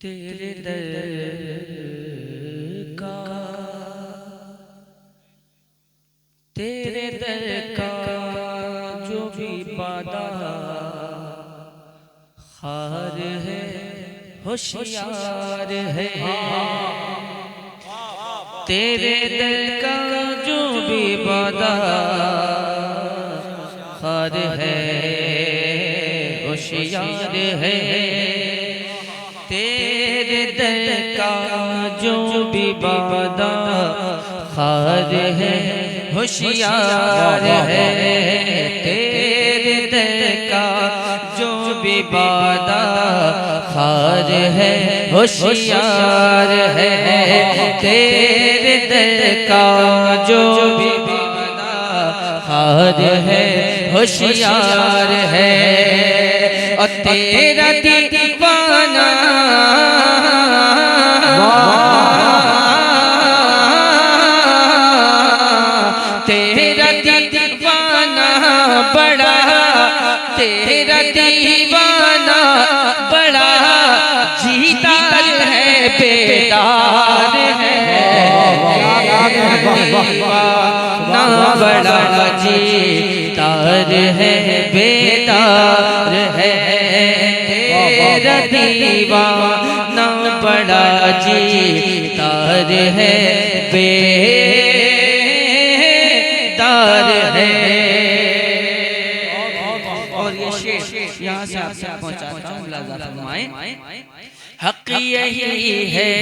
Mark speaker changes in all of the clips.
Speaker 1: तेरे दर का तेरे दर का जो भी वादा हार है होशियार है। तेरे दर का जो भी वादा हार है होशियार है। तेरे दर का जो भी वादा हार है होशियार है। तेरे दर का जो भी वादा हार है होशियार है। तेरे दर का जो भी वादा हार है होशियार है। और तेरा दीवाना तेरा दीवाना बड़ा तेरा दीवाना बड़ा जीतार है बेदार है। दीवाना बड़ा जीतार है बेदार है। तेरा दीवाना बड़ा जीतार है बेदार है। और ये शेर यहाँ से आपसे पहुँचाता हूँ, मुलाज़ा फरमाएं। हक़ यही है,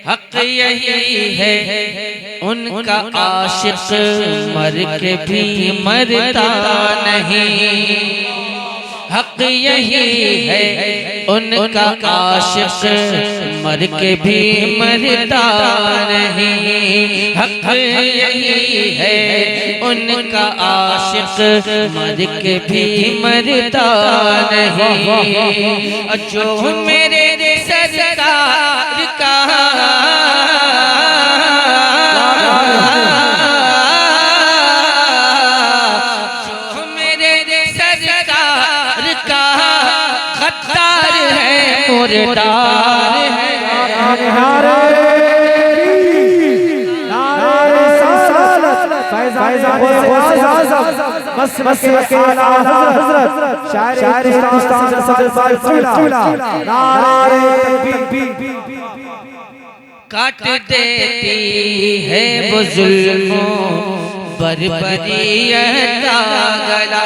Speaker 1: हक़ यही है, उनका आशिक मर के भी मरता नहीं। हक़ यही है, उनका आशिक मर के भी मरता नहीं। हक़ यही है, उनका आशिक मर के भी मरता नहीं। जो मेरे सरकार का मुर्दार है। काट देती है वो जुल्मों बर्बरियत का गला।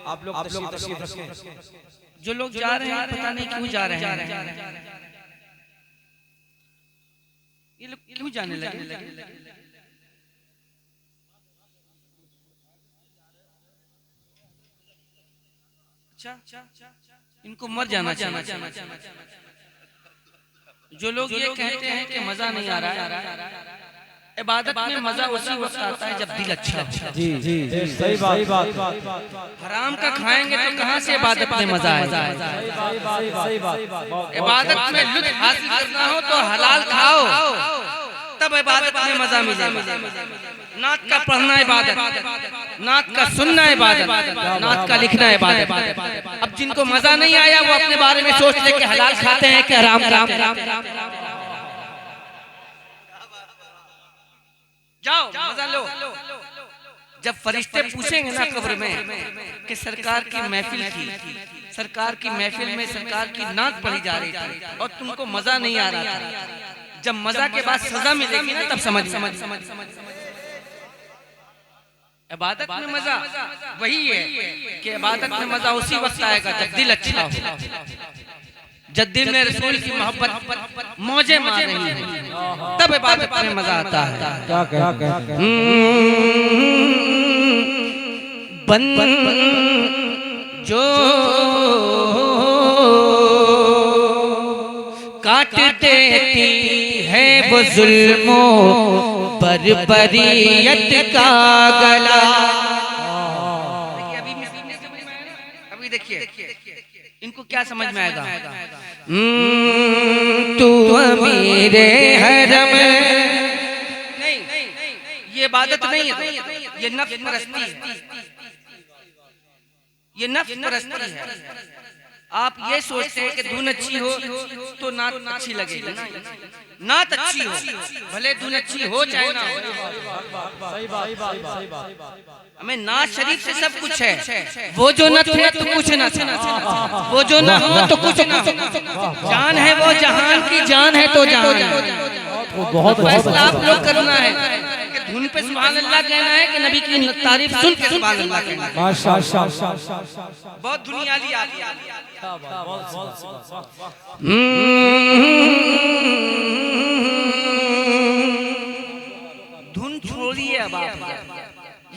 Speaker 1: आप लोग तशरीफ रखें। जो लोग जा रहे हैं पता नहीं क्यों जा रहे हैं, ये लोग क्यों जाने लगे? अच्छा, इनको मर जाना चाहिए। जो लोग ये कहते हैं कि मजा नहीं आ रहा है, इबादत में मजा उसी वक्त आता है जब दिल अच्छा हो।
Speaker 2: जी जी सही बात।
Speaker 1: हराम का खाएंगे तो कहाँ से इबादत में मजा आएगा? इबादत में लुत्फ हासिल करना हो तो हलाल खाओ, तब इबादत में मजा मिलेगा। नात का पढ़ना इबादत, नात का सुनना इबादत, नात का लिखना इबादत। अब जिनको मजा नहीं आया वो अपने बारे में सोच ले कि हलाल खाते हैं कि हराम खाते हैं। जाओ मजा लो। जब फरिश्ते पूछेंगे ना कब्र में कि सरकार की महफिल थी, सरकार की महफिल में सरकार की नात पढ़ी जा रही थी और तुमको मजा नहीं आ रहा था, जब मजा के बाद सजा मिलेगी ना तब समझ। इबादत में मजा वही है कि इबादत में मजा उसी वक्त आएगा जब दिल अच्छा हो, जब दिल में रसूल की मोहब्बत मौजे मार रही है, तब इबादत में मजा आता है। बन जो काट देती है वो जुल्मों बर्बरियत का गला। अभी देखिए इनको क्या समझ में आएगा? तू अमीरे हरम नहीं, ये इबादत नहीं है, ये नफ्स परस्ती है, ये नफ्स परस्ती है। आप ये सोचते हैं कि धुन अच्छी हो तो नात अच्छी लगेगी, नात अच्छी हो भले धुन अच्छी हो चाहे ना हो, हमें नात शरीफ से सब कुछ है। वो जो न थे तो कुछ न था, वो जो न हो तो कुछ न हो, जान है वो जहान की जान है तो जहान है।
Speaker 2: बहुत
Speaker 1: फैसला आप लोग करना है कि धुन पे सुभान अल्लाह कहना है कि नबी की तारीफ सुन के सुभान अल्लाह कहना है।
Speaker 2: माशाअल्लाह,
Speaker 1: बहुत दुनियाली आती है। धुन छोड़िए अब आप,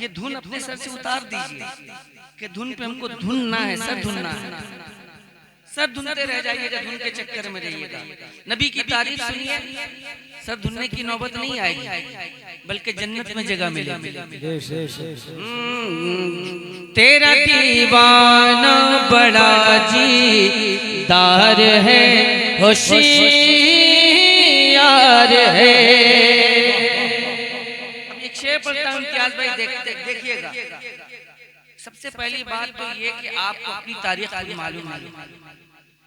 Speaker 1: ये धुन अपने सर से उतार दीजिए कि धुन पे हमको धुन ना है, सर धुनना है। सर धुनते रह जाइएगा, धुन के चक्कर में रहिएगा। नबी की तारीफ सुनिए, सर धुनने की नौबत नहीं आएगी, बल्कि जन्नत में जगह मिलेगी। तेरा दीवाना बड़ा दीदार है, होशियार है। अब एक शेर पढ़ता हूं इम्तियाज भाई, देखिएगा। सबसे पहली बात तो ये कि आपको अपनी तारीख मालूम है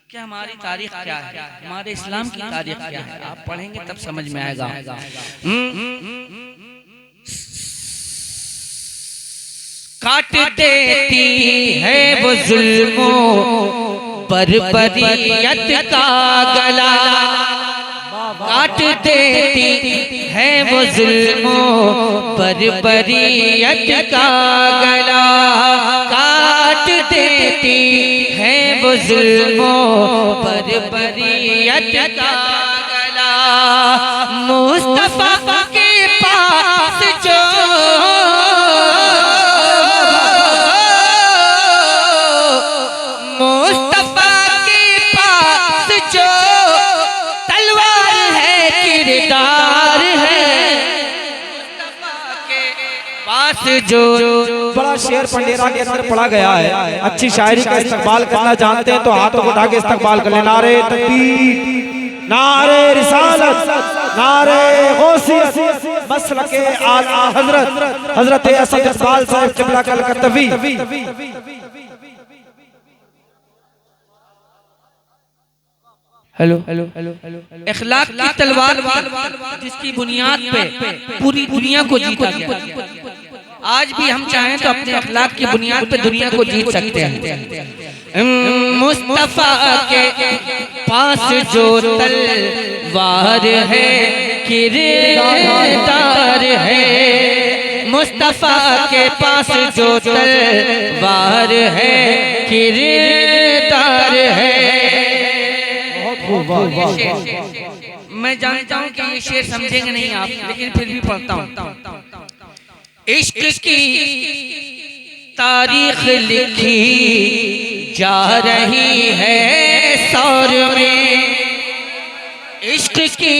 Speaker 1: कि हमारी तारीख क्या है, हमारे इस्लाम की तारीख क्या है। आप पढ़ेंगे तब समझ में आएगा। काट देती है वो जुल्मों पर बरियत का गला, काट देती है वो जुल्मों पर बरियत का गला, काट देती है वो जुल्मों पर बरियत का गला। मुस्तफा के पास जो मुस्तफा के पास जो तलवार है, किरदार है, मुस्तफा के पास जो।
Speaker 2: बड़ा शेर पंडेरा के अंदर पढ़ा गया है। अच्छी शायरी का इस्तकबाल करना जानते हैं तो हाथों को उठा के इस्तकबाल कर ले। नारे तकबीर, नारे रिसालत, नारे गौसियत, मसलके आला हजरत हजरत असद इकबाल साहब क़िबला कलकत्तवी।
Speaker 1: हेलो हेलो हेलो हेलो, इखलाक की तलवार जिसकी बुनियाद पे पूरी दुनिया को जीता गया। आज भी हम चाहें तो अपने अखलाक की बुनियाद पे दुनिया को जीत सकते हैं। मुस्तफा के पास जो तलवार है, किरदार है, मुस्तफा के पास जो तलवार है, किरदार है। मैं जानता हूँ कि ये शेर समझेंगे नहीं आप, लेकिन फिर भी पढ़ता हूँ। इश्क की तारीख लिखी जा रही है सौर में, इश्क की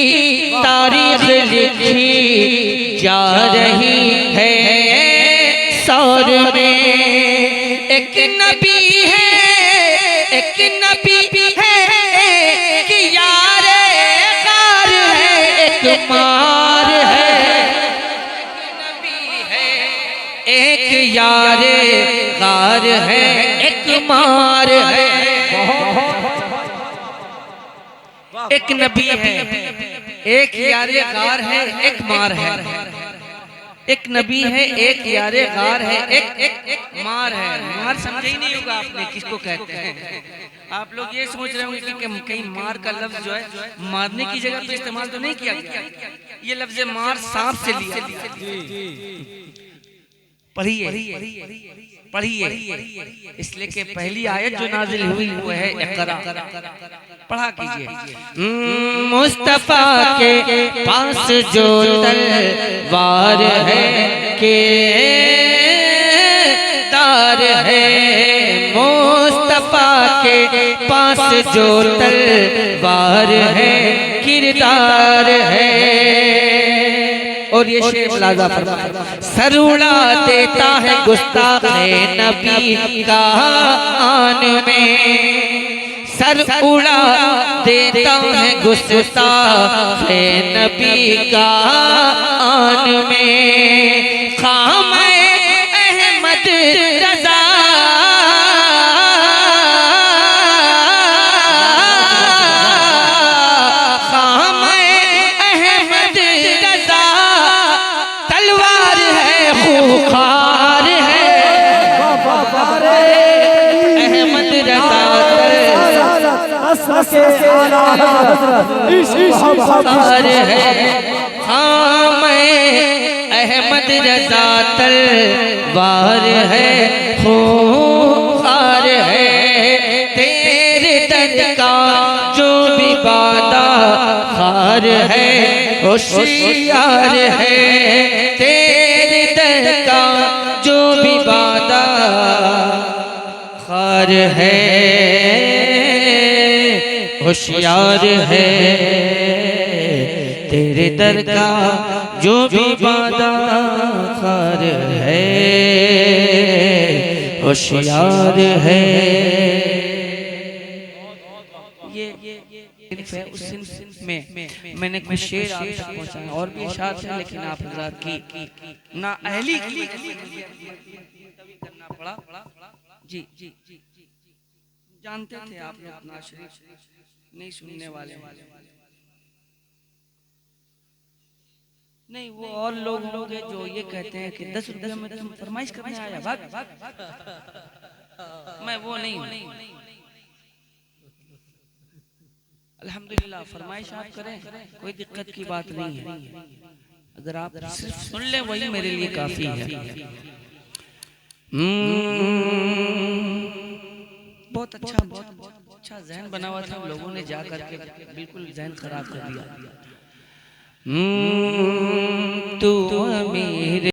Speaker 1: तारीख लिखी जा रही है सौर में। एक नबी है, एक नबी है, एक यारे कार है, एक मार है, एक यारे गार है, एक मार है। एक नबी है, एक यारे गार है, एक मार है। एक नबी है, एक यारे गार है, एक मार है। मार समझे ही नहीं होगा आपने किसको कहते हैं। आप लोग ये सोच रहे होंगे कि कहीं मार का लफ्ज जो है मारने की जगह पे इस्तेमाल तो नहीं किया गया। ये लफ्ज मार सांप से लिया। पढ़िए पढ़िए, इसलिए कि पहली आयत जो नाजिल हुई वो है इक़रा। पढ़ा कीजिए। मुस्तफा के पास जो तलवार है, किरदार है, मुस्तफा के पास जो तलवार है, किरदार है। और ये शेर मुलाज़ा फरमाए। सर उड़ा देता है गुस्ताखे नबी का आन में, सर उड़ा देता है गुस्ताखे नबी का आन में। खामे अहमद रजा खामे अहमद रजा तलवार है खूंखार है अहमद रजा खामे अहमद रजा तलवार है खूंखार है तेरे दर्द का जो भी वादा खार है होशियार है तेरे दर्द का जो भी वादा खार है होशियार है तेरे दर का जो भी वादा खार है होशियार है। ये उस सिंफ में मैंने कुछ शेर आप तक पहुंचाया और भी इरशाद है लेकिन आप हज़रात की ना अहली करना पड़ा। जी जी जानते थे आप लोग अपना शरीफ नहीं सुनने वाले नहीं वो और लोग होंगे जो ये कहते हैं कि 10 रुपये में तुम फरमाइश करने आया भाग मैं वो नहीं हूं। अल्हम्दुलिल्लाह फरमाइश आप करें कोई दिक्कत की बात नहीं है अगर आप सिर्फ सुन लें वही मेरे लिए काफी है। बहुत अच्छा ज़हन बना हुआ था लोगों ने जा करके बिल्कुल ज़हन खराब कर दिया। तू अमीर